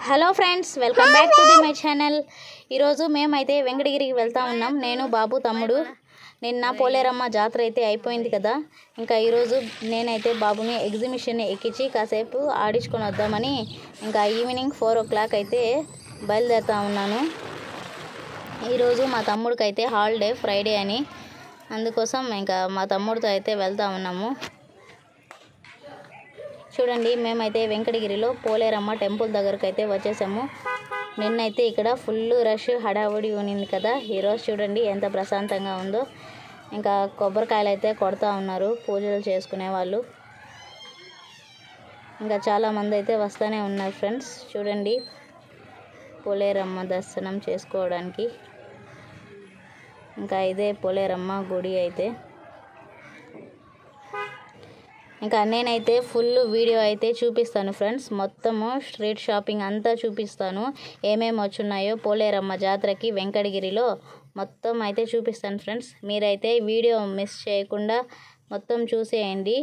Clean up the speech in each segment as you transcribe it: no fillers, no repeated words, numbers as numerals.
Hello friends, welcome back to my channel. ఈరోజు మేమైతే వెంకటగిరికి వెళ్తా ఉన్నాం. నేను, బాబు, తమ్ముడు. నిన్న పోలేరమ్మ జాతర అయితే అయిపోయింది కదా. ఇంకా ఈరోజు నేనైతే బాబుని ఎగ్జిబిషన్ ఎక్కించి కాసేపు ఆడించుకొని వద్దామని ఇంకా ఈవినింగ్ 4 o'clock అయితే బయలుదేరుతా ఉన్నాను. ఈరోజు మా తమ్ముడికి అయితే హాలిడే, ఫ్రైడే అని, అందుకోసం ఇంకా మా తమ్ముడితో అయితే వెళ్తా ఉన్నాము. చూడండి, మేమైతే వెంకటగిరిలో పోలేరమ్మ టెంపుల్ దగ్గరకు అయితే వచ్చేసాము. నిన్నైతే ఇక్కడ ఫుల్ రష్, హడావుడి ఉన్నింది కదా. ఈరోజు చూడండి ఎంత ప్రశాంతంగా ఉందో. ఇంకా కొబ్బరికాయలు అయితే కొడతా ఉన్నారు పూజలు చేసుకునే వాళ్ళు. ఇంకా చాలామంది అయితే వస్తూనే ఉన్నారు ఫ్రెండ్స్. చూడండి, పోలేరమ్మ దర్శనం చేసుకోవడానికి. ఇంకా ఇదే పోలేరమ్మ గుడి అయితే. ఇంకా నేనైతే ఫుల్ వీడియో అయితే చూపిస్తాను ఫ్రెండ్స్. మొత్తము స్ట్రీట్ షాపింగ్ అంతా చూపిస్తాను. ఏమేమి వచ్చున్నాయో పోలేరమ్మ జాతరకి వెంకటగిరిలో మొత్తం అయితే చూపిస్తాను ఫ్రెండ్స్. మీరైతే వీడియో మిస్ చేయకుండా మొత్తం చూసేయండి.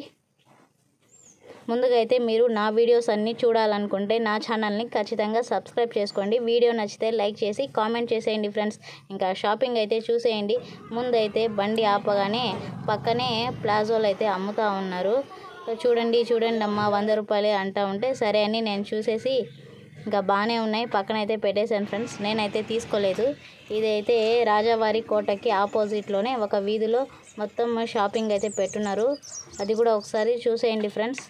ముందుగా అయితే మీరు నా వీడియోస్ అన్నీ చూడాలనుకుంటే నా ఛానల్ని ఖచ్చితంగా సబ్స్క్రైబ్ చేసుకోండి. వీడియో నచ్చితే లైక్ చేసి కామెంట్ చేసేయండి ఫ్రెండ్స్. ఇంకా షాపింగ్ అయితే చూసేయండి. ముందైతే బండి ఆపగానే పక్కనే ప్లాజోలు అయితే అమ్ముతూ ఉన్నారు. చూడండి అమ్మ 100 రూపాయలే అంటూ ఉంటే సరే అని నేను చూసేసి ఇంకా బాగానే ఉన్నాయి పక్కనైతే పెట్టేశాను ఫ్రెండ్స్. నేనైతే తీసుకోలేదు. ఇదైతే రాజావారి కోటకి ఆపోజిట్లోనే ఒక వీధిలో మొత్తం షాపింగ్ అయితే పెట్టున్నారు. అది కూడా ఒకసారి చూసేయండి ఫ్రెండ్స్.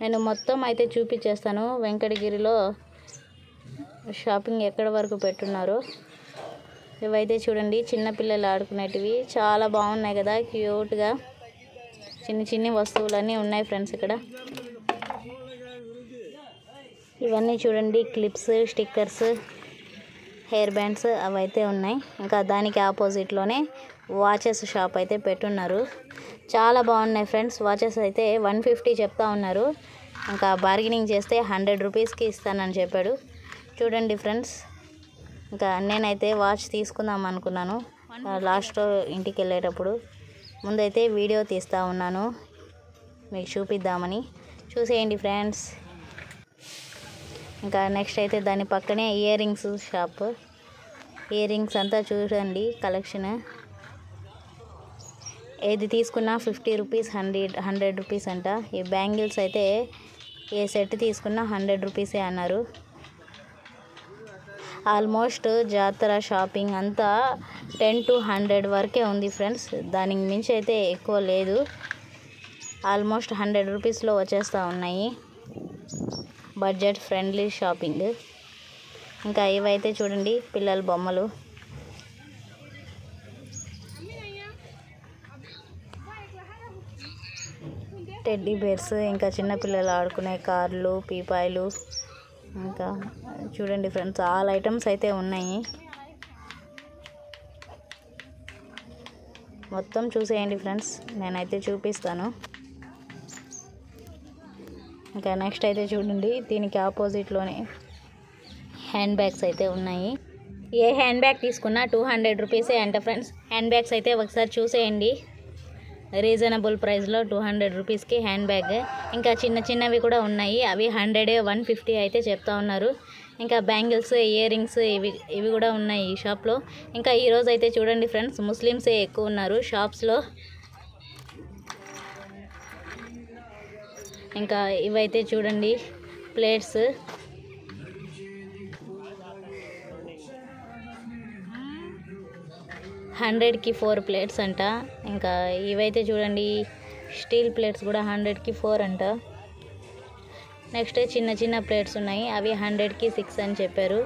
నేను మొత్తం అయితే చూపించేస్తాను వెంకటగిరిలో షాపింగ్ ఎక్కడి వరకు పెట్టున్నారో. ఇవైతే చూడండి, చిన్నపిల్లలు ఆడుకునేటివి చాలా బాగున్నాయి కదా, క్యూట్గా చిన్ని వస్తువులన్నీ ఉన్నాయి ఫ్రెండ్స్ ఇక్కడ. ఇవన్నీ చూడండి, క్లిప్స్, స్టిక్కర్స్, హెయిర్ బ్యాండ్స్ అవైతే ఉన్నాయి. ఇంకా దానికి ఆపోజిట్లోనే వాచెస్ షాప్ అయితే పెట్టున్నారు. చాలా బాగున్నాయి ఫ్రెండ్స్. వాచెస్ అయితే 150 చెప్తా ఉన్నారు. ఇంకా బార్గెనింగ్ చేస్తే 100 రూపీస్కి ఇస్తానని చెప్పాడు. చూడండి ఫ్రెండ్స్, ఇంకా నేనైతే వాచ్ తీసుకుందాం అనుకున్నాను లాస్ట్లో ఇంటికి వెళ్ళేటప్పుడు. ముందైతే వీడియో తీస్తూ ఉన్నాను మీకు చూపిద్దామని. చూసేయండి ఫ్రెండ్స్. ఇంకా నెక్స్ట్ అయితే దాని పక్కనే ear rings shop. Ear rings అంతా చూడండి కలెక్షన్. ఏది తీసుకున్నా 50 రూపీస్, 100 రూపీస్ అంట. ఈ బ్యాంగిల్స్ అయితే ఏ సెట్ తీసుకున్నా 100 రూపీసే అన్నారు. ఆల్మోస్ట్ జాతర షాపింగ్ అంతా 10 to 100 వరకే ఉంది ఫ్రెండ్స్. దానికి మించి అయితే ఎక్కువ లేదు. ఆల్మోస్ట్ 100 రూపీస్లో వచ్చేస్తూ ఉన్నాయి. Budget friendly shopping. ఇంకా ఇవైతే చూడండి పిల్లల బొమ్మలు. టెడ్డీ బేర్స్, ఇంకా చిన్నపిల్లలు ఆడుకునే కార్లు, పీపాయలు. ఇంకా చూడండి ఫ్రెండ్స్, ఆల్ ఐటమ్స్ అయితే ఉన్నాయి. మొత్తం చూసేయండి ఫ్రెండ్స్, నేనైతే చూపిస్తాను. ఇంకా నెక్స్ట్ అయితే చూడండి, దీనికి ఆపోజిట్లోనే హ్యాండ్ బ్యాగ్స్ అయితే ఉన్నాయి. ఏ హ్యాండ్ బ్యాగ్ తీసుకున్నా 200 రూపీసే అంట ఫ్రెండ్స్. హ్యాండ్ బ్యాగ్స్ అయితే ఒకసారి చూసేయండి. రీజనబుల్ ప్రైస్లో 200 రూపీస్కి హ్యాండ్ బ్యాగ్. ఇంకా చిన్నవి కూడా ఉన్నాయి. అవి 100, 150 అయితే చెప్తా ఉన్నారు. ఇంకా బ్యాంగిల్స్, ఇయర్ రింగ్స్ ఇవి కూడా ఉన్నాయి ఈ షాప్లో. ఇంకా ఈరోజు అయితే చూడండి ఫ్రెండ్స్, ముస్లిమ్సే ఎక్కువ ఉన్నారు షాప్స్లో. ఇంకా ఇవైతే చూడండి ప్లేట్స్. హండ్రెడ్కి 4 ప్లేట్స్ అంట. ఇంకా ఇవైతే చూడండి స్టీల్ ప్లేట్స్ కూడా 100కి 4 అంట. నెక్స్ట్ చిన్న ప్లేట్స్ ఉన్నాయి. అవి 100కి 6 అని చెప్పారు.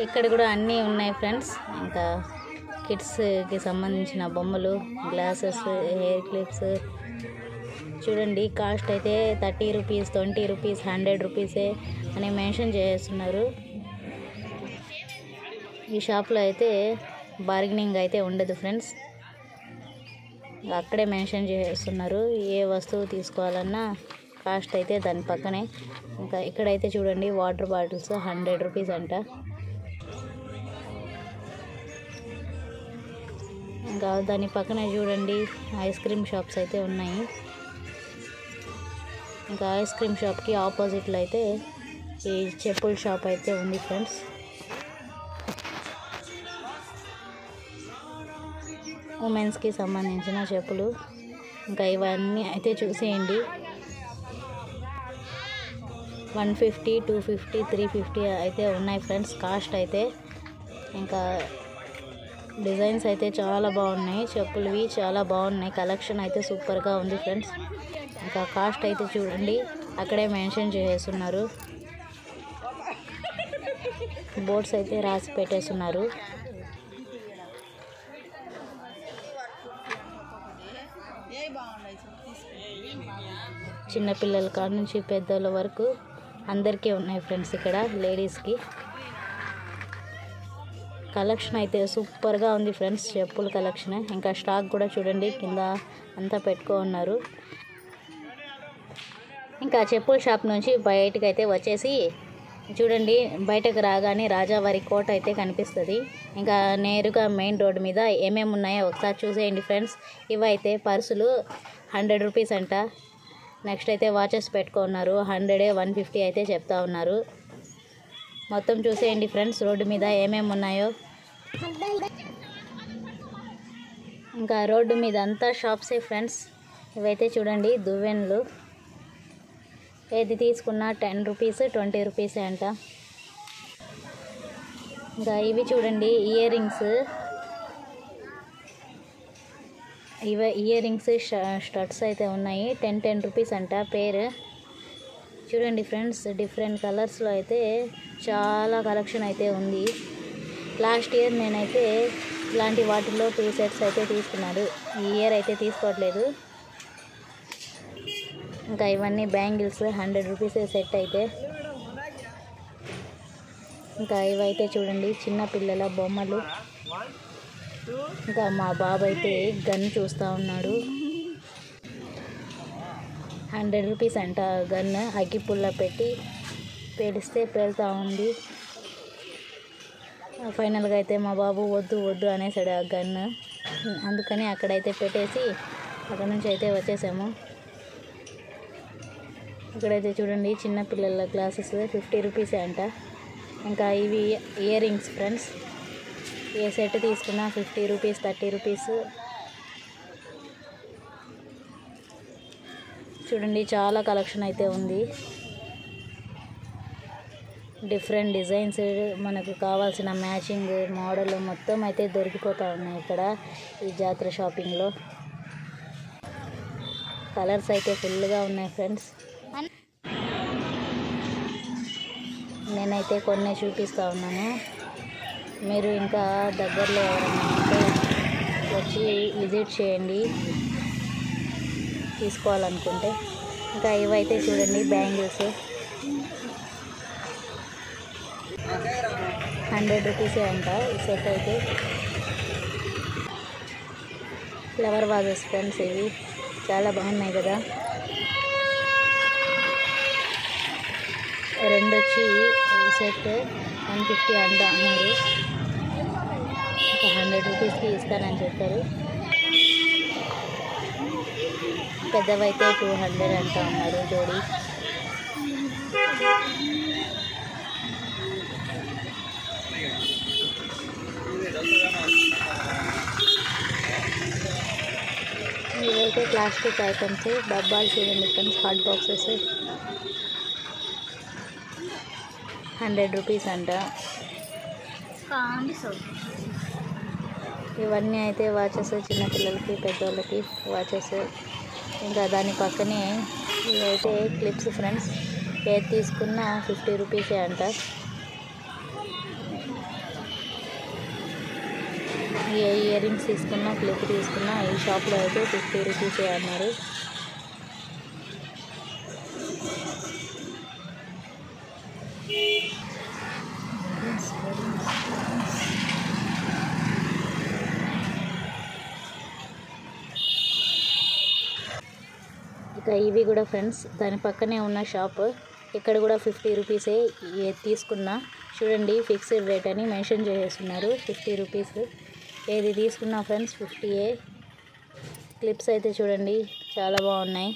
ఇక్కడ కూడా అన్నీ ఉన్నాయి ఫ్రెండ్స్. ఇంకా కిడ్స్కి సంబంధించిన బొమ్మలు, గ్లాసెస్, హెయిర్ క్లిప్స్. చూడండి కాస్ట్ అయితే 30 రూపీస్, 20 రూపీస్, 100 రూపీసే అని మెన్షన్ చేస్తున్నారు. ఈ షాప్లో అయితే బార్గెనింగ్ అయితే ఉండదు ఫ్రెండ్స్. అక్కడే మెన్షన్ చేస్తున్నారు. ఏ వస్తువు తీసుకోవాలన్నా కాస్ట్ అయితే దాని పక్కనే. ఇంకా ఇక్కడైతే చూడండి వాటర్ బాటిల్స్ 100 రూపీస్ అంట. ఇంకా దాని పక్కనే చూడండి ఐస్ క్రీమ్ షాప్స్ అయితే ఉన్నాయి. ఇంకా ఐస్ క్రీమ్ షాప్కి ఆపోజిట్లో అయితే ఈ చెప్పుల షాప్ అయితే ఉంది ఫ్రెండ్స్. ఉమెన్స్కి సంబంధించిన చెప్పులు. ఇంకా ఇవన్నీ అయితే చూసేయండి. 150, 250, 350 అయితే ఉన్నాయి ఫ్రెండ్స్ కాస్ట్ అయితే. ఇంకా డిజైన్స్ అయితే చాలా బాగున్నాయి, చెప్పులువి చాలా బాగున్నాయి. కలెక్షన్ అయితే సూపర్గా ఉంది ఫ్రెండ్స్. ఇంకా కాస్ట్ అయితే చూడండి అక్కడే మెన్షన్ చేసేస్తున్నారు, బోర్డ్స్ అయితే రాసి పెట్టేస్తున్నారు. చిన్నపిల్లల కాడ నుంచి పెద్దల వరకు అందరికీ ఉన్నాయి ఫ్రెండ్స్. ఇక్కడ లేడీస్కి కలెక్షన్ అయితే సూపర్గా ఉంది ఫ్రెండ్స్, చెప్పుల కలెక్షన్. ఇంకా స్టాక్ కూడా చూడండి కింద అంతా పెట్టుకున్నారు. ఇంకా చెప్పుల షాప్ నుంచి బయటకు అయితే వచ్చేసి చూడండి బయటకు రాగానే రాజావారి కోట అయితే కనిపిస్తుంది. ఇంకా నేరుగా మెయిన్ రోడ్ మీద ఏమేమి ఉన్నాయో ఒకసారి చూసేయండి ఫ్రెండ్స్. ఇవైతే పర్సులు 100 రూపీస్ అంట. నెక్స్ట్ అయితే వాచెస్ పెట్టుకున్నారు 100, 150 అయితే చెప్తా ఉన్నారు. మొత్తం చూసేయండి ఫ్రెండ్స్ రోడ్డు మీద ఏమేమి ఉన్నాయో. ఇంకా రోడ్డు మీద అంతా షాప్సే ఫ్రెండ్స్. ఇవైతే చూడండి దువ్వెనలు, ఏది తీసుకున్నా 10 రూపీస్, 20 రూపీసే అంట. ఇంకా ఇవి చూడండి ear rings, ear rings studs అయితే ఉన్నాయి. 10 రూపీస్ అంట పేరు. చూడండి ఫ్రెండ్స్ డిఫరెంట్ కలర్స్లో అయితే చాలా కలెక్షన్ అయితే ఉంది. లాస్ట్ ఇయర్ నేనైతే ఇలాంటి వాటిల్లో 2 సెట్స్ అయితే తీసుకున్నాను, ఈ ఇయర్ అయితే తీసుకోవట్లేదు. ఇంకా ఇవన్నీ బ్యాంగిల్స్ 100 రూపీస్ సెట్ అయితే. ఇంకా ఇవైతే చూడండి చిన్న పిల్లల బొమ్మలు. ఇంకా మా బాబు అయితే గన్ చూస్తూ ఉన్నాడు. 100 రూపీస్ అంట గన్. అగ్గిపుల్ల పెట్టి పేలిస్తే పేలుతూ ఉంది. ఫైనల్గా అయితే మా బాబు వద్దు వద్దు అనేసాడు ఆ గన్. అందుకని అక్కడైతే పెట్టేసి అక్కడ నుంచి అయితే వచ్చేసాము. ఇక్కడైతే చూడండి చిన్నపిల్లల గ్లాసెస్ 50 రూపీసే అంట. ఇంకా ఇవి ఇయర్ రింగ్స్ ఫ్రెండ్స్, ఏ సెట్ తీసుకున్నా 50 రూపీస్, 30 రూపీస్. చూడండి చాలా కలెక్షన్ అయితే ఉంది. డిఫరెంట్ డిజైన్స్, మనకు కావాల్సిన మ్యాచింగ్ మోడల్ మొత్తం అయితే దొరికిపోతూ ఉన్నాయి ఇక్కడ ఈ జాతర షాపింగ్లో. కలర్స్ అయితే ఫుల్గా ఉన్నాయి ఫ్రెండ్స్. నేనైతే కొన్ని చూపిస్తూ ఉన్నాను, మీరు ఇంకా దగ్గరలో ఎవరైనా ఉంటే వచ్చి విజిట్ చేయండి తీసుకోవాలనుకుంటే. ఇంకా ఇవైతే చూడండి బ్యాంగిల్స్ 100 రూపీసే అంట ఈ సెట్ అయితే. ఫ్లవర్ వాజెస్ ఫ్రెండ్స్, ఇవి చాలా బాగున్నాయి కదా. 2 వచ్చి సెట్ 150 అంట అన్నారు. ఒక 100 రూపీస్కి ఇస్తానని చెప్పారు. పెద్దవైతే 200 అంట అన్నారు జోడీ. ఇవైతే ప్లాస్టిక్ ఐటమ్స్, డబ్బాలు చూడండి ఫ్రెండ్స్, హాట్ బాక్సెస్ 100 రూపీస్ అంట. ఇవన్నీ అయితే వాచెస్, చిన్నపిల్లలకి పెద్దవాళ్ళకి వాచెస్. ఇంకా దాని పక్కనే ఇవైతే క్లిప్స్ ఫ్రెండ్స్, ఏది తీసుకున్నా 50 రూపీసే అంట. ఏ ఇయర్ రింగ్స్ తీసుకున్నా, క్లిప్ తీసుకున్నా ఈ షాప్లో అయితే 50 రూపీసే అన్నారు. ఇక ఇవి కూడా ఫ్రెండ్స్ దాని పక్కనే ఉన్న షాప్, ఇక్కడ కూడా 50 రూపీసే తీసుకున్నా. చూడండి ఫిక్స్డ్ రేట్ అని మెన్షన్ చేస్తున్నారు 50 రూపీస్. ఏది తీసుకున్నా ఫ్రెండ్స్ 50. క్లిప్స్ అయితే చూడండి చాలా బాగున్నాయి,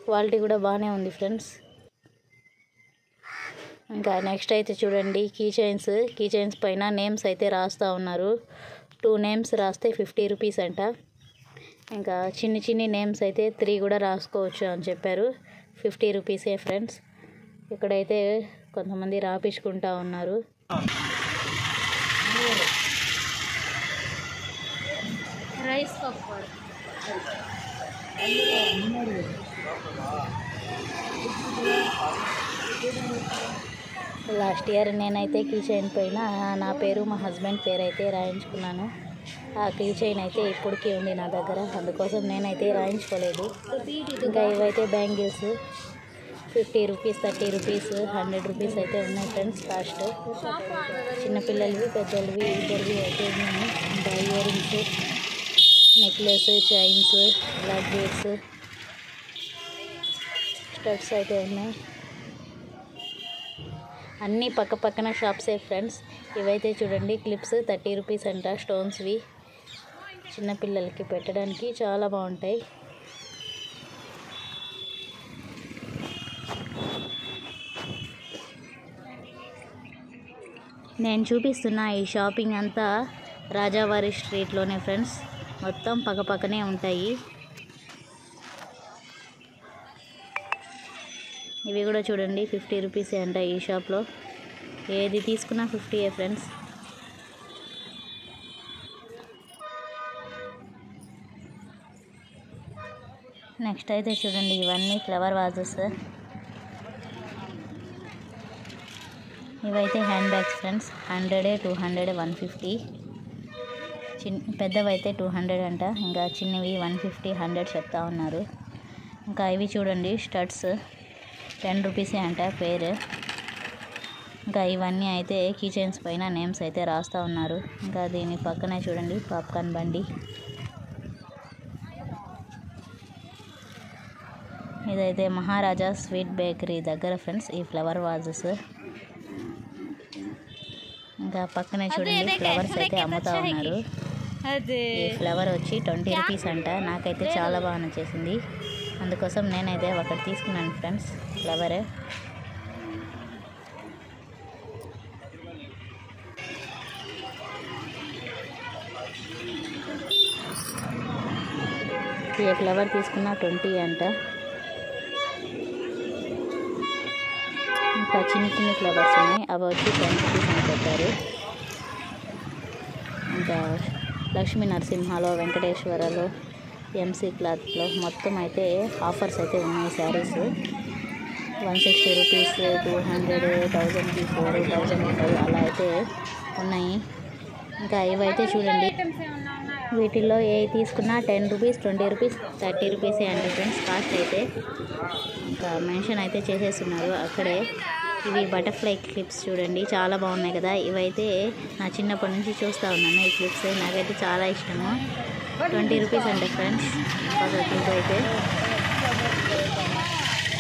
క్వాలిటీ కూడా బాగానే ఉంది ఫ్రెండ్స్. ఇంకా నెక్స్ట్ అయితే చూడండి కీ చైన్స్ పైన నేమ్స్ అయితే రాస్తూ ఉన్నారు. 2 నేమ్స్ రాస్తే 50 రూపీస్ అంట. ఇంకా చిన్ని నేమ్స్ అయితే 3 కూడా రాసుకోవచ్చు అని చెప్పారు. 50 రూపీసే ఫ్రెండ్స్. ఇక్కడైతే కొంతమంది రాపించుకుంటా ఉన్నారు. రైస్ కప్పర్ లాస్ట్ ఇయర్ నేనైతే కీ చైన్ పైన నా పేరు మా హస్బెండ్ పేరు అయితే రాయించుకున్నాను. ఆ కీ చైన్ అయితే ఇప్పటికీ ఉంది నా దగ్గర, అందుకోసం నేనైతే రాయించుకోలేదు. ఇంకా ఇవైతే బ్యాంగిల్స్ 50 రూపీస్, 30 రూపీస్, 100 రూపీస్ అయితే ఉన్నాయి ఫ్రెండ్స్ కాస్ట్. చిన్నపిల్లలవి పెద్దలవి ఇద్దరివి అయితే ఉన్నాయి. ఇంకా ear rings, necklace, chains, black beads, studs అయితే ఉన్నాయి. అన్నీ పక్కన షాప్సే ఫ్రెండ్స్. ఇవైతే చూడండి క్లిప్స్ 30 రూపీస్ అంట. స్టోన్స్వి చిన్నపిల్లలకి పెట్టడానికి చాలా బాగుంటాయి. నేను చూపిస్తున్న ఈ షాపింగ్ అంతా రాజావారి స్ట్రీట్లోనే ఫ్రెండ్స్. మొత్తం పక్కనే ఉంటాయి. ఇవి కూడా చూడండి 50 రూపీసే అంట ఈ షాప్లో. ఏది తీసుకున్నా 50ఏ ఫ్రెండ్స్. నెక్స్ట్ అయితే చూడండి ఇవన్నీ ఫ్లవర్ వాజెస్. ఇవైతే హ్యాండ్ బ్యాగ్స్ ఫ్రెండ్స్. 100, 200, 150. పెద్దవైతే 200 అంట. ఇంకా చిన్నవి 150, 100 చెప్తా ఉన్నారు. ఇంకా ఇవి చూడండి స్టడ్స్ 10 రూపీసే అంట పేరు. ఇంకా ఇవన్నీ అయితే కీ చైన్స్ పైన నేమ్స్ అయితే రాస్తూ ఉన్నారు. ఇంకా దీని పక్కనే చూడండి పాప్కార్న్ బండి. ఇదైతే మహారాజా స్వీట్ బేకరీ దగ్గర ఫ్రెండ్స్ ఈ ఫ్లవర్ వాజెస్. ఇంకా పక్కనే చూడండి ఫ్లవర్స్ అయితే అమ్ముతా ఉన్నారు. ఈ ఫ్లవర్ వచ్చి 20 రూపీస్ అంట. నాకైతే చాలా బాగా నచ్చేసింది, అందుకోసం నేనైతే ఒకటి తీసుకున్నాను ఫ్రెండ్స్ ఫ్లవర్. ఈ ఫ్లవర్ తీసుకున్న 20 అంట. ఇంకా చిన్న ఫ్లవర్స్ ఉన్నాయి, అవి వచ్చి 10 రూపీస్ అని చెప్పారు. ఇంకా లక్ష్మీ నరసింహలో, వెంకటేశ్వరలో, ఎంసీ క్లాత్లో మొత్తం అయితే ఆఫర్స్ అయితే ఉన్నాయి. శారీస్ 160 రూపీస్, 200, 1000కి 4, 1005 అలా అయితే ఉన్నాయి. ఇంకా ఇవైతే చూడండి వీటిల్లో ఏ తీసుకున్నా 10 రూపీస్, 20 రూపీస్, 30 రూపీసే అండి ఫ్రెండ్స్ కాస్ట్ అయితే. ఇంకా మెన్షన్ అయితే చేసేస్తున్నారు అక్కడే. ఇవి బటర్ఫ్లై క్లిప్స్ చూడండి చాలా బాగున్నాయి కదా. ఇవైతే నా చిన్నప్పటి నుంచి చూస్తూ ఉన్నాను ఈ క్లిప్స్, నాకైతే చాలా ఇష్టము. 20 రూపీస్ అండి ఫ్రెండ్స్ ఒక క్లిప్ అయితే.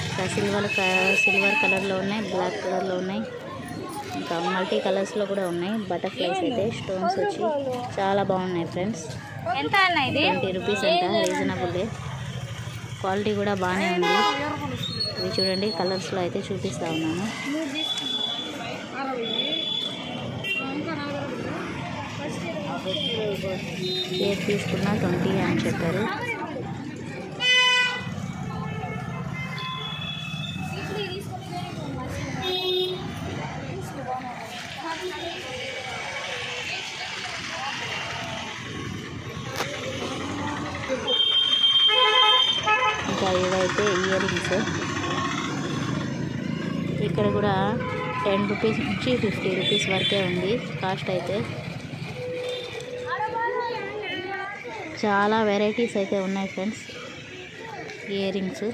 ఇంకా సిల్వర్ కలర్లో ఉన్నాయి, బ్లాక్ కలర్లో ఉన్నాయి, ఇంకా మల్టీ కలర్స్లో కూడా ఉన్నాయి. బటర్ఫ్లైస్ అయితే స్టోన్స్ వచ్చి చాలా బాగున్నాయి ఫ్రెండ్స్. 20 రూపీస్ అంట, రీజనబుల్లే, క్వాలిటీ కూడా బాగానే ఉంది. ఇవి చూడండి కలర్స్లో అయితే చూపిస్తూ ఉన్నాను. ఏది తీసుకున్నా 20 అని చెప్పారు. ఇంకా ఇవైతే ఇయర్ రింగ్స్. ఇక్కడ కూడా 10 రూపీస్ నుంచి 50 రూపీస్ వరకే ఉంది కాస్ట్ అయితే. చాలా వెరైటీస్ అయితే ఉన్నాయి ఫ్రెండ్స్ ఇయర్ రింగ్స్.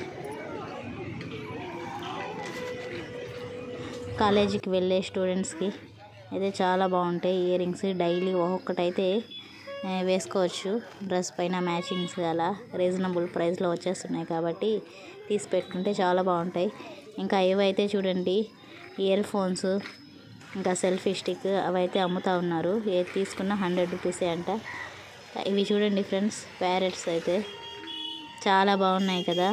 కాలేజీకి వెళ్ళే స్టూడెంట్స్కి అయితే చాలా బాగుంటాయి ఇయర్ రింగ్స్. డైలీ ఒక్కొక్కటైతే వేసుకోవచ్చు, డ్రెస్ పైన మ్యాచింగ్స్ అలా రీజనబుల్ ప్రైస్లో వచ్చేస్తున్నాయి కాబట్టి తీసి పెట్టుకుంటే చాలా బాగుంటాయి. ఇంకా ఇవైతే చూడండి ఇయర్ ఫోన్స్ ఇంకా సెల్ఫీ స్టిక్ అవైతే అమ్ముతూ ఉన్నారు. ఏది తీసుకున్నా 100 రూపీసే అంట. ఇవి చూడండి ఫ్రెండ్స్, ప్యారెట్స్ అయితే చాలా బాగున్నాయి కదా.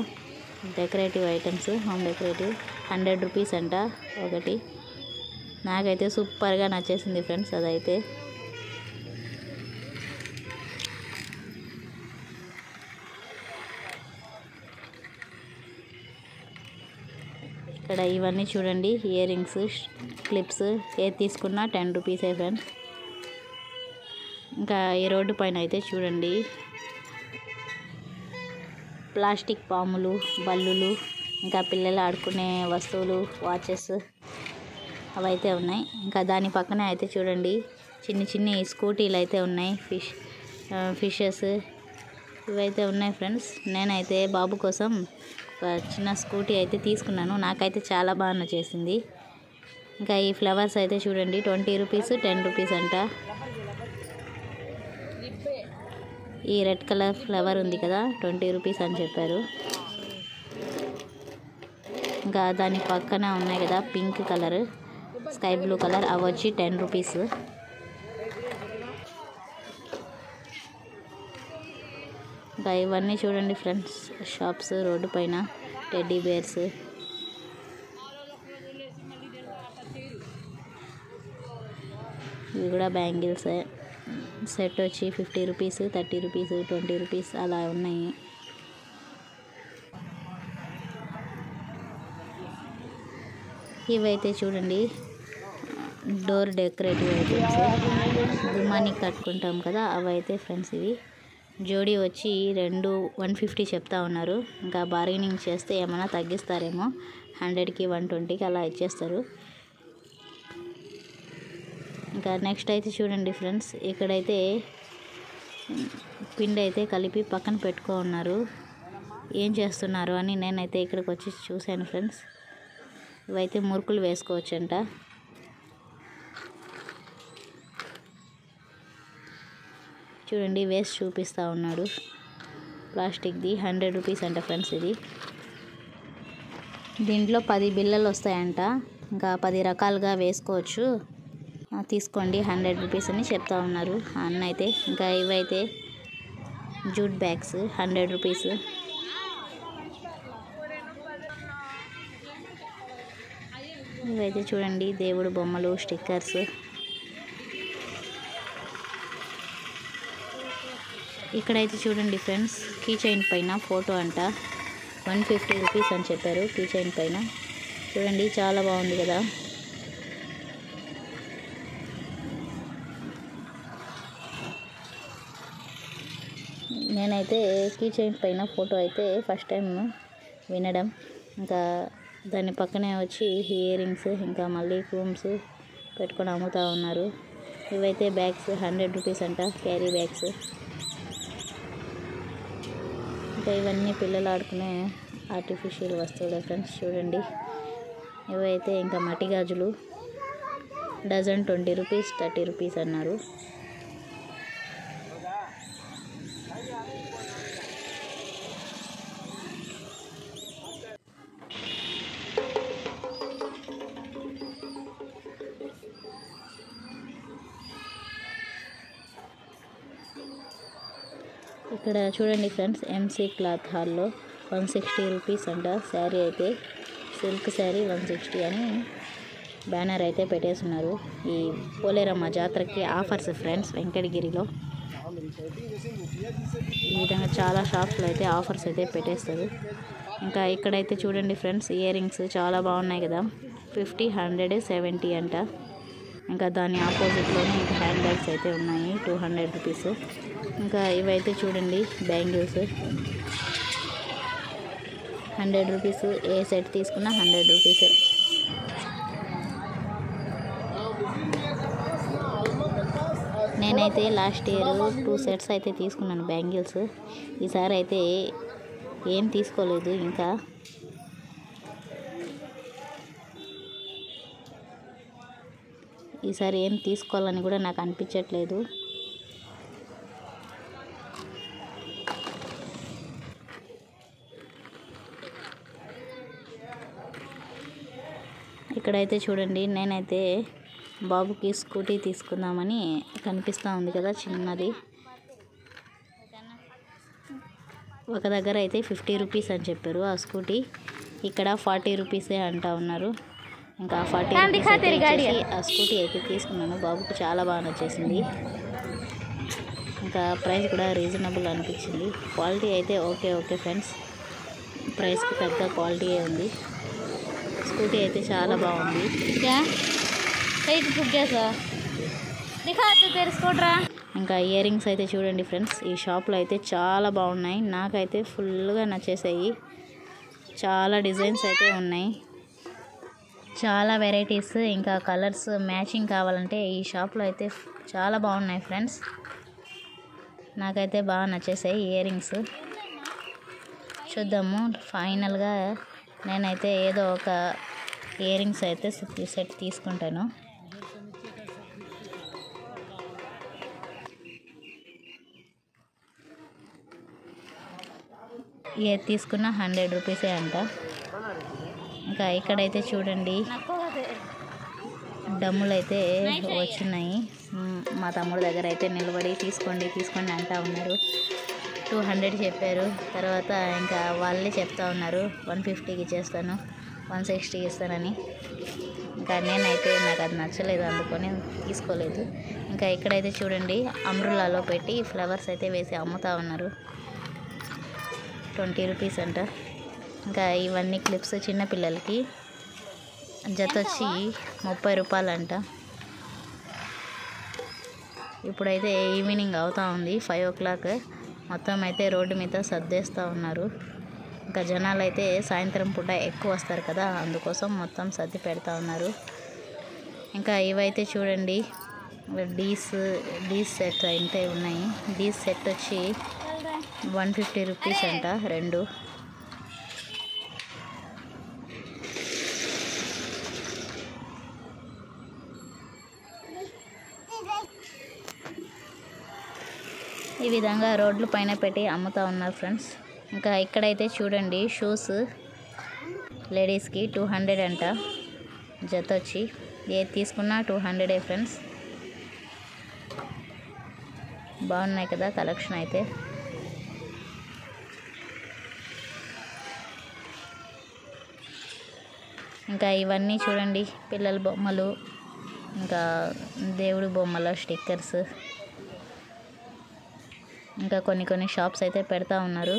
Decorative items, home decorative 100 rupees అంట ఒకటి. నాకైతే సూపర్గా నచ్చేసింది ఫ్రెండ్స్ అదైతే. ఇక్కడ ఇవన్నీ చూడండి, ఇయర్ రింగ్స్, క్లిప్స్ ఏది తీసుకున్నా 10 రూపీసే ఫ్రెండ్స్. ఇంకా ఈ రోడ్డు పైన అయితే చూడండి ప్లాస్టిక్ పాములు, బల్లులు, ఇంకా పిల్లలు ఆడుకునే వస్తువులు, వాచెస్ అవైతే ఉన్నాయి. ఇంకా దాని పక్కనే అయితే చూడండి చిన్ని స్కూటీలు అయితే ఉన్నాయి. ఫిషెస్ ఇవైతే ఉన్నాయి ఫ్రెండ్స్. నేనైతే బాబు కోసం ఒక చిన్న స్కూటీ అయితే తీసుకున్నాను. నాకైతే చాలా బాగా నచ్చేసింది. ఇంకా ఈ ఫ్లవర్స్ అయితే చూడండి 20 రూపీస్, 10 రూపీస్ అంట. ఈ రెడ్ కలర్ ఫ్లవర్ ఉంది కదా 20 రూపీస్ అని చెప్పారు. ఇంకా దాని పక్కన ఉన్నాయి కదా pink colour, sky blue colour, అవి వచ్చి 10 రూపీస్. ఇంకా ఇవన్నీ చూడండి ఫ్రెండ్స్ షాప్స్ రోడ్డు పైన. టెడ్డీ బేర్స్, ఇవి కూడా బ్యాంగిల్స్. సెట్ వచ్చి 50 రూపీస్, 30 రూపీస్, 20 రూపీస్ అలా ఉన్నాయి. ఇవైతే చూడండి డోర్ డెకరేటివ్ ఐటమ్స్, గుమ్మానికి కట్టుకుంటాం కదా అవైతే ఫ్రెండ్స్. ఇవి జోడీ వచ్చి 150 చెప్తా ఉన్నారు. ఇంకా బార్గెనింగ్ చేస్తే ఏమైనా తగ్గిస్తారేమో, 100కి 120కి అలా ఇచ్చేస్తారు. ఇంకా నెక్స్ట్ అయితే చూడండి ఫ్రెండ్స్, ఇక్కడైతే పిండి అయితే కలిపి పక్కన పెట్టుకో ఉన్నారు. ఏం చేస్తున్నారు అని నేనైతే ఇక్కడికి వచ్చి చూశాను ఫ్రెండ్స్. ఇవైతే మురుకులు వేసుకోవచ్చంట. చూడండి వేస్ట్ చూపిస్తూ ఉన్నాడు. ప్లాస్టిక్ది 100 రూపీస్ అంట ఫ్రెండ్స్. ఇది దీంట్లో 10 బిళ్ళలు వస్తాయంట. ఇంకా 10 రకాలుగా వేసుకోవచ్చు, తీసుకోండి 100 రూపీస్ అని చెప్తా ఉన్నారు అన్న అయితే. ఇంకా ఇవైతే జూట్ బ్యాగ్స్ 100 రూపీస్. ఇవైతే చూడండి దేవుడు బొమ్మలు, స్టిక్కర్స్. ఇక్కడైతే చూడండి ఫ్రెండ్స్ కీ చైన్ పైన ఫోటో అంట. 150 రూపీస్ అని చెప్పారు కీ చైన్ పైన. చూడండి చాలా బాగుంది కదా. నేనైతే కీ చైన్ పైన ఫోటో అయితే ఫస్ట్ టైం వినడం. ఇంకా దాని పక్కనే వచ్చి ఇయర్ రింగ్స్, ఇంకా మళ్ళీ క్రూమ్స్ పెట్టుకొని అమ్ముతూ ఉన్నారు. ఇవైతే బ్యాగ్స్ 100 రూపీస్ అంట, క్యారీ బ్యాగ్స్. ఇంకా ఇవన్నీ పిల్లలు ఆడుకునే ఆర్టిఫిషియల్ వస్తువులు ఫ్రెండ్స్. చూడండి ఇవైతే ఇంకా మట్టి గాజులు, డజన్ 20 రూపీస్, 30 రూపీస్ అన్నారు. ఇక్కడ చూడండి ఫ్రెండ్స్ ఎంసీ క్లాత్ హాల్లో 160 రూపీస్ అంట. శారీ అయితే సిల్క్ శారీ 160 అని బ్యానర్ అయితే పెట్టేస్తున్నారు. ఈ పోలేరమ్మ జాతరకి ఆఫర్స్ ఫ్రెండ్స్ వెంకటగిరిలో. ఈ విధంగా చాలా షాప్స్లో అయితే ఆఫర్స్ అయితే పెట్టేస్తారు. ఇంకా ఇక్కడైతే చూడండి ఫ్రెండ్స్ ఇయర్ రింగ్స్ చాలా బాగున్నాయి కదా. 50, 100, 70 అంట. ఇంకా దాని ఆపోజిట్లోనే ఇంకా హ్యాండ్ బ్యాగ్స్ అయితే ఉన్నాయి 200 రూపీస్. ఇంకా ఇవైతే చూడండి బ్యాంగిల్స్ 100 రూపీస్. ఏ సెట్ తీసుకున్నా 100 రూపీస్. నేనైతే లాస్ట్ ఇయర్ 2 సెట్స్ అయితే తీసుకున్నాను బ్యాంగిల్స్. ఈసారి అయితే ఏం తీసుకోలేదు. ఇంకా ఈసారి ఏం తీసుకోవాలని కూడా నాకు అనిపించట్లేదు. ఇక్కడైతే చూడండి నేనైతే బాబుకి స్కూటీ తీసుకుందామని కనిపిస్తూ ఉంది కదా చిన్నది. ఒక దగ్గర అయితే 50 రూపీస్ అని చెప్పారు ఆ స్కూటీ, ఇక్కడ 40 రూపీసే అంటా ఉన్నారు. ఇంకా 40 రూపీస్ ఆ స్కూటీ అయితే తీసుకున్నాను. బాబుకు చాలా బాగా నచ్చేసింది. ఇంకా ప్రైస్ కూడా రీజనబుల్ అనిపించింది. క్వాలిటీ అయితే ఓకే ఫ్రెండ్స్, ప్రైస్కి తగ్గ క్వాలిటీ ఉంది. స్కూటీ అయితే చాలా బాగుంది. ఇంకా ఇయర్ రింగ్స్ అయితే చూడండి ఫ్రెండ్స్, ఈ షాప్లో అయితే చాలా బాగున్నాయి. నాకైతే ఫుల్గా నచ్చేసాయి. చాలా డిజైన్స్ అయితే ఉన్నాయి, చాలా వెరైటీస్, ఇంకా కలర్స్ మ్యాచింగ్ కావాలంటే ఈ షాప్లో అయితే చాలా బాగున్నాయి ఫ్రెండ్స్. నాకైతే బాగా నచ్చేసాయి ఇయర్ రింగ్స్. చూద్దాము, ఫైనల్గా నేనైతే ఏదో ఒక ఇయర్ రింగ్స్ అయితే సెట్ తీసుకుంటాను. ఏది తీసుకున్నా 100 రూపీసే అంట. ఇంకా ఇక్కడైతే చూడండి డమ్ములు అయితే వచ్చున్నాయి. మా తమ్ముడు దగ్గర అయితే నిలబడి తీసుకోండి అంటా ఉన్నారు. 200 చెప్పారు. తర్వాత ఇంకా వాళ్ళే చెప్తా ఉన్నారు 150కి ఇచ్చేస్తాను, 160కి ఇస్తానని. ఇంకా నేనైతే నాకు అది నచ్చలేదు, అందుకొని తీసుకోలేదు. ఇంకా ఇక్కడైతే చూడండి అంబ్రెల్లాలో పెట్టి ఫ్లవర్స్ అయితే వేసి అమ్ముతా ఉన్నారు. 20 రూపీస్ అంట. ఇంకా ఇవన్నీ క్లిప్స్ చిన్నపిల్లలకి జత వచ్చి 30 రూపాయలు అంట. ఇప్పుడైతే ఈవినింగ్ అవుతూ ఉంది, 5 o'clock. మొత్తం అయితే రోడ్డు మీద సర్దేస్తూ ఉన్నారు. ఇంకా జనాలు అయితే సాయంత్రం పూట ఎక్కువ వస్తారు కదా, అందుకోసం మొత్తం సర్ది పెడతా ఉన్నారు. ఇంకా ఇవైతే చూడండి డీస్ సెట్ అయితే ఉన్నాయి. డీస్ సెట్ వచ్చి 150 రూపీస్ అంట 2. ఈ విధంగా రోడ్ల పైన పెట్టి అమ్ముతా ఉన్నారు ఫ్రెండ్స్. ఇంకా ఇక్కడైతే చూడండి షూస్ లేడీస్కి 200 అంట జత వచ్చి. ఏది తీసుకున్నా 200 ఫ్రెండ్స్. బాగున్నాయి కదా కలెక్షన్ అయితే. ఇంకా ఇవన్నీ చూడండి పిల్లల బొమ్మలు, ఇంకా దేవుడి బొమ్మల స్టిక్కర్స్, ఇంకా కొన్ని షాప్స్ అయితే పెడతా ఉన్నారు.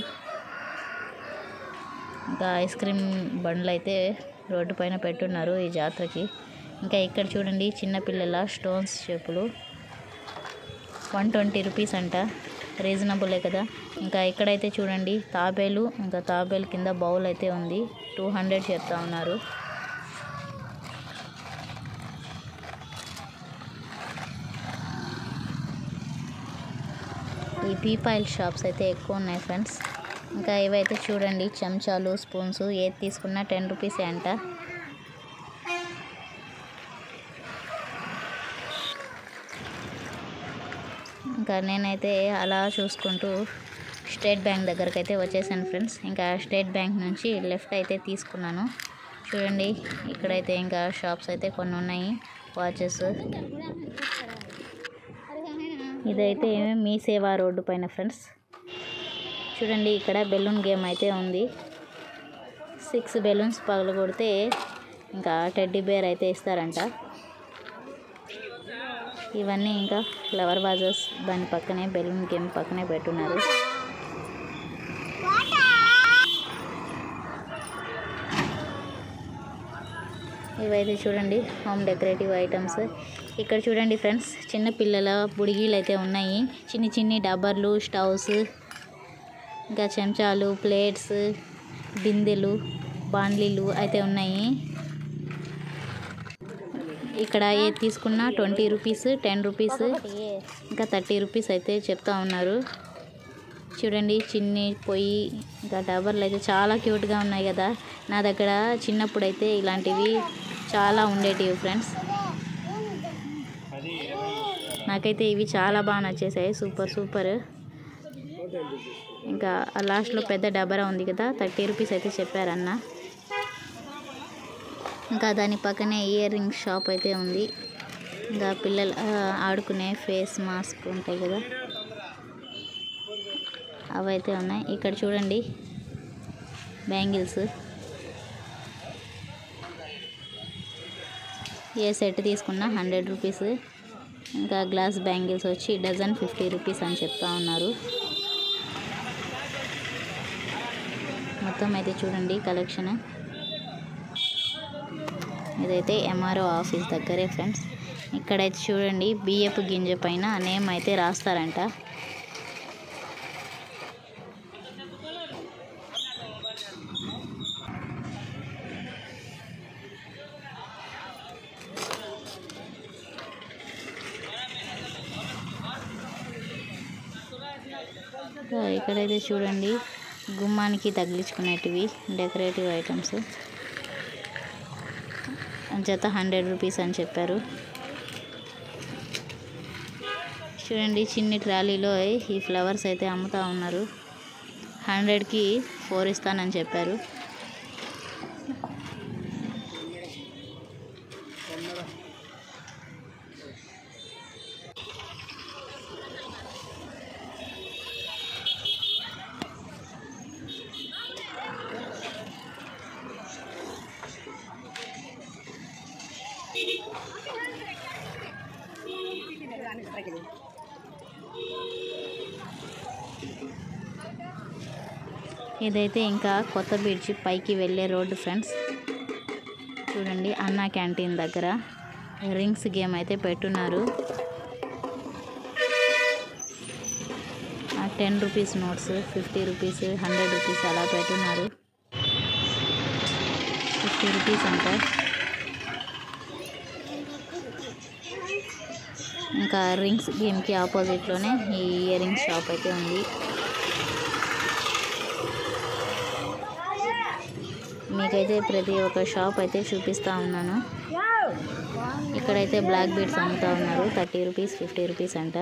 ఇంకా ఐస్ క్రీమ్ బండ్లు అయితే రోడ్డు పైన పెట్టున్నారు ఈ జాతరకి. ఇంకా ఇక్కడ చూడండి చిన్నపిల్లల స్టోన్స్ చెప్పులు 120 రూపీస్ అంట, రీజనబులే కదా. ఇంకా ఇక్కడైతే చూడండి తాబేలు, ఇంకా తాబేలు కింద బౌల్ అయితే ఉంది, 200 చెప్తా ఉన్నారు. ఈ పీపాయిల్ షాప్స్ అయితే ఎక్కువ ఉన్నాయి ఫ్రెండ్స్. ఇంకా ఇవైతే చూడండి చెంచాలు, స్పూన్స్, ఏది తీసుకున్నా 10 రూపీసే అంట. ఇంకా నేనైతే అలా చూసుకుంటూ స్టేట్ బ్యాంక్ దగ్గరకు అయితే వచ్చేసాను ఫ్రెండ్స్. ఇంకా స్టేట్ బ్యాంక్ నుంచి లెఫ్ట్ అయితే తీసుకున్నాను. చూడండి ఇక్కడైతే ఇంకా షాప్స్ అయితే కొన్ని ఉన్నాయి, వాచెస్. ఇదైతే మీ సేవా రోడ్డు పైన ఫ్రెండ్స్. చూడండి ఇక్కడ బెలూన్ గేమ్ అయితే ఉంది. 6 బెలూన్స్ పగలు కొడితే ఇంకా టెడ్డీ బేర్ అయితే ఇస్తారంట. ఇవన్నీ ఇంకా ఫ్లవర్ వాజెస్, దాని పక్కనే బెలూన్ గేమ్ పక్కనే పెట్టున్నారు. ఇవైతే చూడండి హోమ్ డెకరేటివ్ ఐటమ్స్. ఇక్కడ చూడండి ఫ్రెండ్స్ చిన్న పిల్లల బుడిగీలు అయితే ఉన్నాయి. చిన్ని డబ్బర్లు, స్టవ్స్, ఇంకా చెంచాలు, ప్లేట్స్, బిందెలు, బాండ్లీలు అయితే ఉన్నాయి. ఇక్కడ ఏది తీసుకున్నా 20 రూపీస్, 10 రూపీస్, ఇంకా 30 రూపీస్ అయితే చెప్తా ఉన్నారు. చూడండి చిన్ని పొయ్యి, ఇంకా డబ్బర్లు అయితే చాలా క్యూట్గా ఉన్నాయి కదా. నా దగ్గర చిన్నప్పుడు అయితే ఇలాంటివి చాలా ఉండేటివి ఫ్రెండ్స్. నాకైతే ఇవి చాలా బాగా నచ్చేసాయి, సూపర్. ఇంకా లాస్ట్లో పెద్ద డబ్బరా ఉంది కదా, 30 రూపీస్ అయితే చెప్పారన్న. ఇంకా దాని పక్కనే ఇయర్ రింగ్ షాప్ అయితే ఉంది. ఇంకా పిల్లలు ఆడుకునే ఫేస్ మాస్క్ ఉంటాయి కదా, అవైతే ఉన్నాయి. ఇక్కడ చూడండి బ్యాంగిల్స్, ఏ సెట్ తీసుకున్నా 100 రూపీస్. ఇంకా గ్లాస్ బ్యాంగిల్స్ వచ్చి డజన్ 50 రూపీస్ అని చెప్తా ఉన్నారు. మొత్తం అయితే చూడండి కలెక్షన్. ఇదైతే ఎంఆర్ఓ ఆఫీస్ దగ్గరే ఫ్రెండ్స్. ఇక్కడైతే చూడండి బియ్యపు గింజ పైన నేమ్ అయితే రాస్తారంట. ఇక్కడైతే చూడండి గుమ్మానికి తగిలించుకునేటివి డెకరేటివ్ ఐటమ్స్, జత 100 రూపీస్ అని చెప్పారు. చూడండి చిన్ని ట్రాలీలో ఈ ఫ్లవర్స్ అయితే అమ్ముతూ ఉన్నారు. 100కి 4 ఇస్తానని చెప్పారు. ఇదైతే ఇంకా కొత్త బ్రిడ్జి పైకి వెళ్ళే రోడ్డు ఫ్రెండ్స్. చూడండి అన్నా క్యాంటీన్ దగ్గర రింగ్స్ గేమ్ అయితే పెట్టున్నారు. 10 రూపీస్ నోట్స్, 50 రూపీస్, 100 రూపీస్ అలా పెట్టున్నారు. 50 రూపీస్ అంటే. ఇంకా రింగ్స్ గేమ్కి ఆపోజిట్లోనే ఈ ఇయర్ రింగ్స్ షాప్ అయితే ఉంది. మీకైతే ప్రతి ఒక్క షాప్ అయితే చూపిస్తూ ఉన్నాను. ఇక్కడైతే బ్లాక్ బీడ్స్ అమ్ముతూ ఉన్నారు. 30 రూపీస్, 50 రూపీస్ అంట.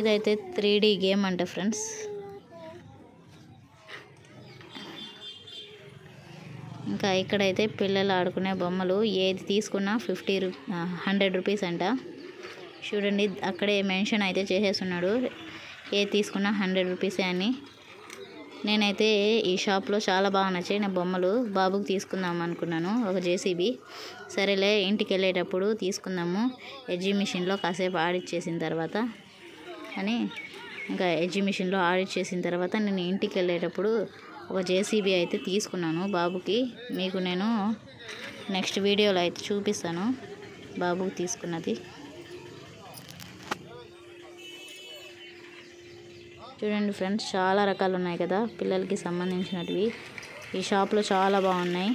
ఇదైతే 3D గేమ్ అంట ఫ్రెండ్స్. ఇంకా ఇక్కడైతే పిల్లలు ఆడుకునే బొమ్మలు ఏది తీసుకున్నా 100 రూపీస్ అంట. చూడండి అక్కడే మెన్షన్ అయితే చేసేస్తున్నాడు, ఏది తీసుకున్నా 100 రూపీసే అని. నేనైతే ఈ షాప్లో చాలా బాగా నచ్చాయి నా బొమ్మలు. బాబుకి తీసుకుందాం అనుకున్నాను ఒక జేసీబీ. సరేలే ఇంటికి వెళ్ళేటప్పుడు తీసుకుందాము ఎగ్జిబిషన్లో కాసేపు ఆడిచ్చేసిన తర్వాత అని. ఇంకా ఎగ్జిబిషన్లో ఆడిచ్చేసిన తర్వాత నేను ఇంటికి వెళ్ళేటప్పుడు ఒక జేసీబీ అయితే తీసుకున్నాను బాబుకి. మీకు నేను నెక్స్ట్ వీడియోలో అయితే చూపిస్తాను బాబుకి తీసుకున్నది. చూడండి ఫ్రెండ్స్ చాలా రకాలు ఉన్నాయి కదా పిల్లలకి సంబంధించినవి. ఈ షాప్లో చాలా బాగున్నాయి.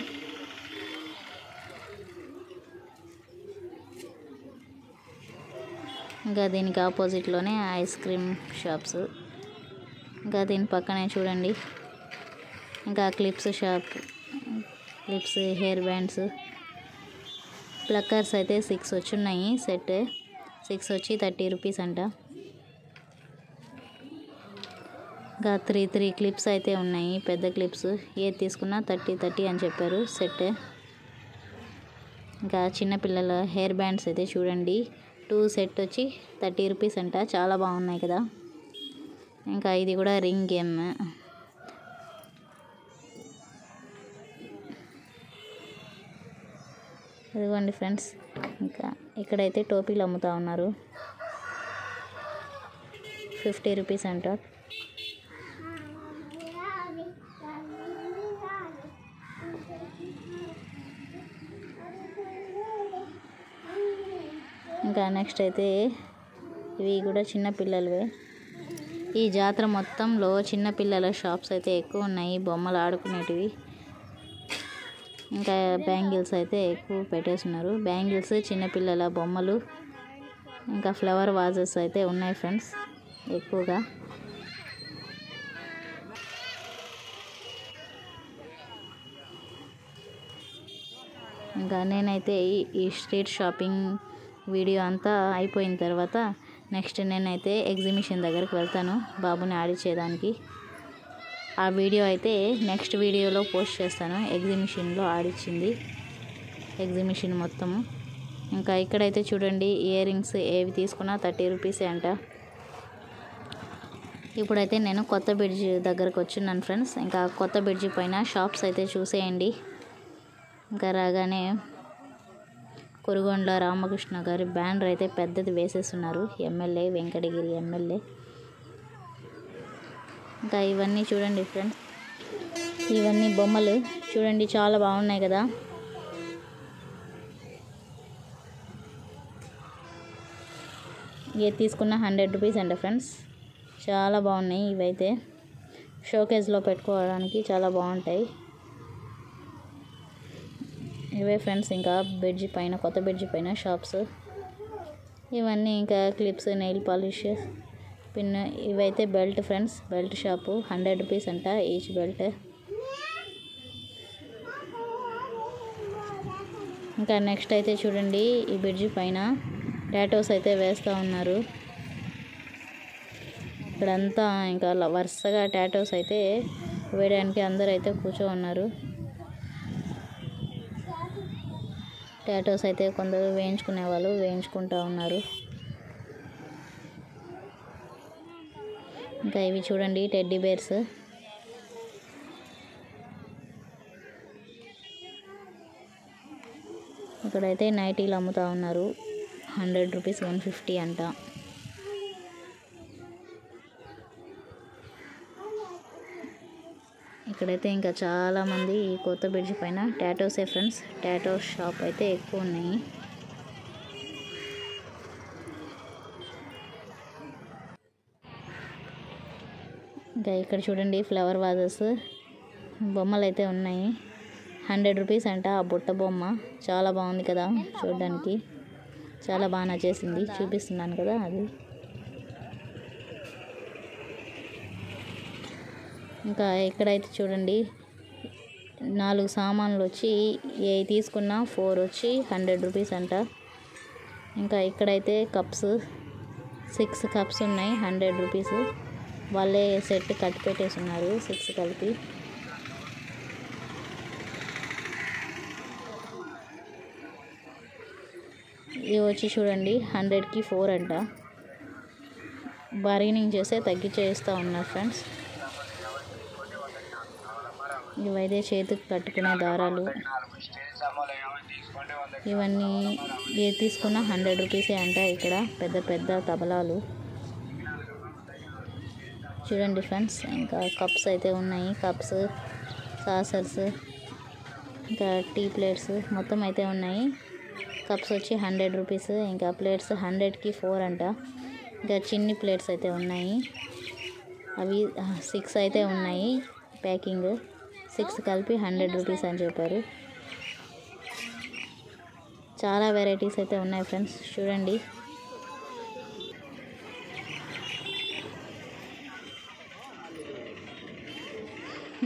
ఇంకా దీనికి ఆపోజిట్లోనే ఐస్ క్రీమ్ షాప్స్. ఇంకా దీని పక్కనే చూడండి ఇంకా clips shop, clips, hair bands, pluckers అయితే 6 వచ్చున్నాయి. సెట్ 6 వచ్చి 30 రూపీస్ అంట. ఇంకా 3 క్లిప్స్ అయితే ఉన్నాయి, పెద్ద క్లిప్స్. ఏది తీసుకున్నా 30 అని చెప్పారు సెట్. ఇంకా చిన్నపిల్లల హెయిర్ బ్యాండ్స్ అయితే చూడండి 2 సెట్ వచ్చి 30 రూపీస్ అంట. చాలా బాగున్నాయి కదా. ఇంకా ఇది కూడా రింగ్ గేమ్. ఇదిగోండి ఫ్రెండ్స్. ఇంకా ఇక్కడైతే టోపీలు అమ్ముతూ ఉన్నారు. 50 రూపీస్ అంట. ఇంకా నెక్స్ట్ అయితే ఇవి కూడా చిన్నపిల్లలవే. ఈ జాతర మొత్తంలో చిన్నపిల్లల షాప్స్ అయితే ఎక్కువ ఉన్నాయి, బొమ్మలు ఆడుకునేటివి. ఇంకా బ్యాంగిల్స్ అయితే ఎక్కువ పెట్టేస్తున్నారు. బ్యాంగిల్స్, చిన్నపిల్లల బొమ్మలు, ఇంకా ఫ్లవర్ వాజెస్ అయితే ఉన్నాయి ఫ్రెండ్స్ ఎక్కువగా. ఇంకా నేనైతే ఈ స్ట్రీట్ షాపింగ్ వీడియో అంతా అయిపోయిన తర్వాత నెక్స్ట్ నేనైతే ఎగ్జిబిషన్ దగ్గరికి వెళ్తాను బాబుని ఆడిచ్చేదానికి. ఆ వీడియో అయితే నెక్స్ట్ వీడియోలో పోస్ట్ చేస్తాను. ఎగ్జిబిషన్లో ఆడిచ్చింది ఎగ్జిబిషన్ మొత్తము. ఇంకా ఇక్కడైతే చూడండి ఇయర్ రింగ్స్ ఏవి తీసుకున్నా 30 రూపీసే అంట. ఇప్పుడైతే నేను కొత్త బ్రిడ్జ్ దగ్గరకు వచ్చిన్నాను ఫ్రెండ్స్. ఇంకా కొత్త బ్రిడ్జి పైన షాప్స్ అయితే చూసేయండి. ఇంకా రాగానే కురుగొండ్ల రామకృష్ణ గారి బ్యానర్ అయితే పెద్దది వేసేస్తున్నారు, ఎమ్మెల్యే వెంకటగిరి ఎమ్మెల్యే. ఇంకా ఇవన్నీ చూడండి ఫ్రెండ్స్, ఇవన్నీ బొమ్మలు చూడండి చాలా బాగున్నాయి కదా. ఏది తీసుకున్న 100 రూపీస్ అంట ఫ్రెండ్స్. చాలా బాగున్నాయి ఇవైతే, షోకేజ్లో పెట్టుకోవడానికి చాలా బాగుంటాయి ఇవే ఫ్రెండ్స్. ఇంకా బ్రిడ్జి పైన కొత్త బ్రిడ్జి పైన షాప్స్ ఇవన్నీ. ఇంకా క్లిప్స్, నెయిల్ పాలిష్, పిన్, ఇవైతే belt friends. Belt shop 100 rupees అంట ఈచ్ బెల్ట్. ఇంకా నెక్స్ట్ అయితే చూడండి ఈ బ్రిడ్జి పైన టాటోస్ అయితే వేస్తూ ఉన్నారు. ఇక్కడంతా ఇంకా వరుసగా టాటోస్ అయితే వేయడానికి అందరూ అయితే కూర్చో ఉన్నారు. టాటోస్ అయితే కొందరు వేయించుకునే వాళ్ళు వేయించుకుంటూ ఉన్నారు. ఇంకా ఇవి చూడండి టెడ్డీ బేర్స్. ఇక్కడైతే నైటీలు అమ్ముతూ ఉన్నారు. 100 రూపీస్ 150 అంట. ఇక్కడైతే ఇంకా చాలామంది ఈ కొత్త బ్రిడ్జి పైన టాటోసే ఫ్రెండ్స్. టాటో షాప్ అయితే ఎక్కువ ఉన్నాయి. ఇంకా ఇక్కడ చూడండి ఫ్లవర్ వాజెస్ బొమ్మలు అయితే ఉన్నాయి. 100 రూపీస్ అంట ఆ బుట్ట బొమ్మ. చాలా బాగుంది కదా చూడడానికి, చాలా బాగా నచ్చేసింది. చూపిస్తున్నాను కదా అది. ఇంకా ఇక్కడైతే చూడండి 4 సామాన్లు వచ్చి ఏ తీసుకున్నా 4 వచ్చి 100 రూపీస్ అంట. ఇంకా ఇక్కడైతే కప్స్ 6 కప్స్ ఉన్నాయి 100 రూపీస్. వాళ్ళే సెట్ కట్టి పెట్టేస్తున్నారు 6 కలిపి. ఇవి వచ్చి చూడండి 100కి 4 అంట. బార్గెనింగ్ చేస్తే తగ్గించేస్తూ ఉన్నారు ఫ్రెండ్స్. ఇవైతే చేతికి కట్టుకునే దారాలు. ఇవన్నీ ఏది తీసుకున్నా 100 రూపీసే అంట. ఇక్కడ పెద్ద పెద్ద తబలాలు చూడండి ఫ్రెండ్స్. ఇంకా కప్స్ అయితే ఉన్నాయి, కప్స్, సాసర్స్, ఇంకా టీ ప్లేట్స్ మొత్తం అయితే ఉన్నాయి. కప్స్ వచ్చి 100 రూపీస్. ఇంకా ప్లేట్స్ 100కి 4 అంట. ఇంకా చిన్ని ప్లేట్స్ అయితే ఉన్నాయి, అవి 6 అయితే ఉన్నాయి ప్యాకింగ్. 6 కలిపి 100 రూపీస్ అని చెప్పారు. చాలా వెరైటీస్ అయితే ఉన్నాయి ఫ్రెండ్స్ చూడండి.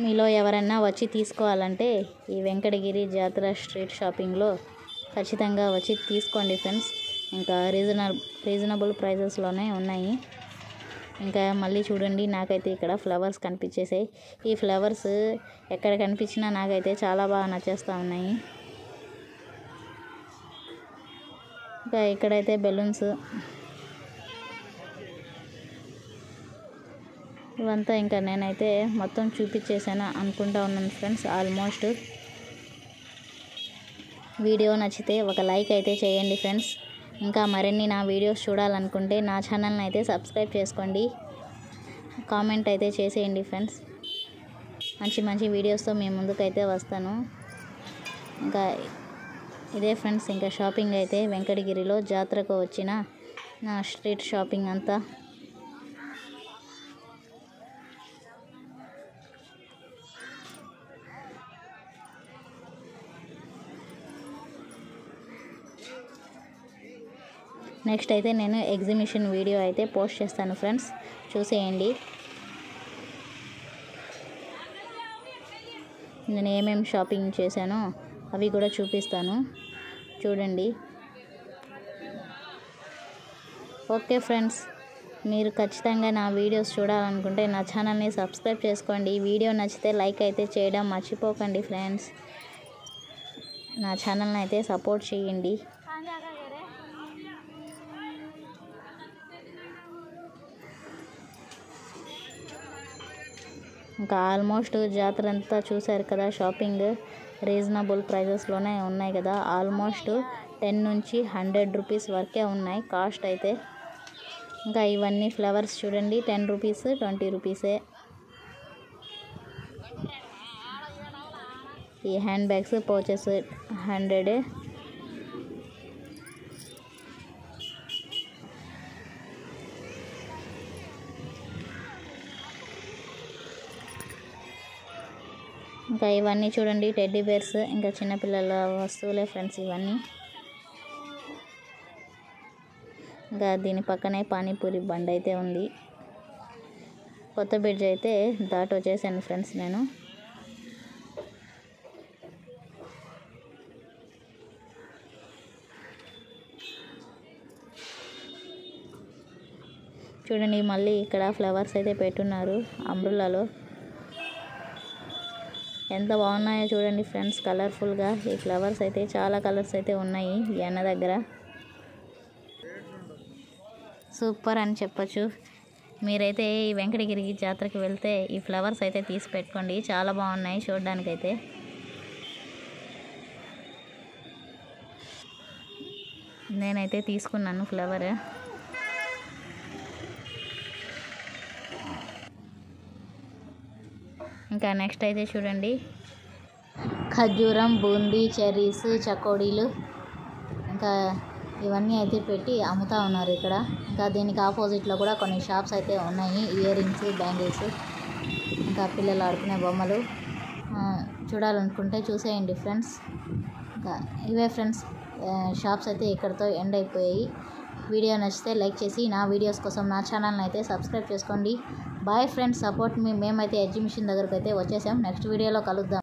మీలో ఎవరన్నా వచ్చి తీసుకోవాలంటే ఈ వెంకటగిరి జాతర స్ట్రీట్ షాపింగ్లో ఖచ్చితంగా వచ్చి తీసుకోండి ఫ్రెండ్స్. ఇంకా రీజనబుల్ ప్రైజెస్లోనే ఉన్నాయి. ఇంకా మళ్ళీ చూడండి నాకైతే ఇక్కడ ఫ్లవర్స్ కనిపించేసాయి. ఈ ఫ్లవర్స్ ఎక్కడ కనిపించినా నాకైతే చాలా బాగా నచ్చేస్తూ ఉన్నాయి. ఇంకా ఇక్కడైతే బెలూన్స్ ఇవంతా ఇంకా నేనైతే మొత్తం చూపించేసాను అనుకుంటా ఉన్నాను ఫ్రెండ్స్. ఆల్మోస్ట్ వీడియో నచ్చితే ఒక లైక్ అయితే చేయండి ఫ్రెండ్స్. ఇంకా మరిన్ని నా వీడియోస్ చూడాలనుకుంటే నా ఛానల్ని అయితే సబ్స్క్రైబ్ చేసుకోండి. కామెంట్ అయితే చేసేయండి ఫ్రెండ్స్. మంచి మంచి వీడియోస్తో మీ ముందుకైతే వస్తాను. ఇంకా ఇదే ఫ్రెండ్స్, ఇంకా షాపింగ్ అయితే వెంకటగిరిలో జాతరకు వచ్చిన నా స్ట్రీట్ షాపింగ్ అంతా. నెక్స్ట్ అయితే నేను ఎగ్జిబిషన్ వీడియో అయితే పోస్ట్ చేస్తాను ఫ్రెండ్స్, చూసేయండి. నేను ఏమేమి షాపింగ్ చేశానో అవి కూడా చూపిస్తాను, చూడండి. ఓకే ఫ్రెండ్స్, మీరు ఖచ్చితంగా నా వీడియోస్ చూడాలనుకుంటే నా ఛానల్ని సబ్స్క్రైబ్ చేసుకోండి. వీడియో నచ్చితే లైక్ అయితే చేయడం మర్చిపోకండి ఫ్రెండ్స్. నా ఛానల్ని అయితే సపోర్ట్ చేయండి. ఇంకా ఆల్మోస్ట్ జాతర అంతా చూశారు కదా. షాపింగ్ రీజనబుల్ ప్రైజెస్లోనే ఉన్నాయి కదా. ఆల్మోస్ట్ 10 నుంచి 100 రూపీస్ వరకే ఉన్నాయి కాస్ట్ అయితే. ఇంకా ఇవన్నీ ఫ్లవర్స్ చూడండి, 10 రూపీస్, 20 రూపీసే. ఈ హ్యాండ్ బ్యాగ్స్ పౌచెస్ 100. ఇంకా ఇవన్నీ చూడండి టెడ్డీ బేర్స్, ఇంకా చిన్నపిల్లల వస్తువులే ఫ్రెండ్స్ ఇవన్నీ. ఇంకా దీని పక్కనే పానీపూరి బండి అయితే ఉంది. కొత్త బ్రిడ్జ్ అయితే దాటి వచ్చేసాను ఫ్రెండ్స్ నేను. చూడండి మళ్ళీ ఇక్కడ ఫ్లవర్స్ అయితే పెట్టున్నారు అంబ్రెల్లాలో. ఎంత బాగున్నాయో చూడండి ఫ్రెండ్స్, కలర్ఫుల్గా. ఈ ఫ్లవర్స్ అయితే చాలా కలర్స్ అయితే ఉన్నాయి ఈ అన్న దగ్గర. సూపర్ అని చెప్పచ్చు. మీరైతే ఈ వెంకటగిరి జాతరకి వెళ్తే ఈ ఫ్లవర్స్ అయితే తీసి పెట్టుకోండి, చాలా బాగున్నాయి చూడడానికైతే. నేనైతే తీసుకున్నాను ఫ్లవర్. ఇంకా నెక్స్ట్ అయితే చూడండి ఖర్జూరం, బూందీ, చెర్రీస్, చకోడీలు ఇంకా ఇవన్నీ అయితే పెట్టి అమ్ముతూ ఉన్నారు ఇక్కడ. ఇంకా దీనికి ఆపోజిట్లో కూడా కొన్ని షాప్స్ అయితే ఉన్నాయి. ఇయర్ రింగ్స్, బ్యాంగిల్స్, ఇంకా పిల్లలు ఆడుకునే బొమ్మలు. చూడాలనుకుంటే చూసేయండి ఫ్రెండ్స్. ఇంకా ఇవే ఫ్రెండ్స్ షాప్స్ అయితే ఇక్కడితో ఎండ్ అయిపోయాయి. వీడియో నచ్చితే లైక్ చేసి నా వీడియోస్ కోసం నా ఛానల్ని అయితే సబ్స్క్రైబ్ చేసుకోండి. బాయ్ ఫ్రెండ్స్, సపోర్ట్ మీ. మేమైతే ఎగ్జిబిషన్ దగ్గరకు అయితే వచ్చేసాం. నెక్స్ట్ వీడియోలో కలుద్దాం.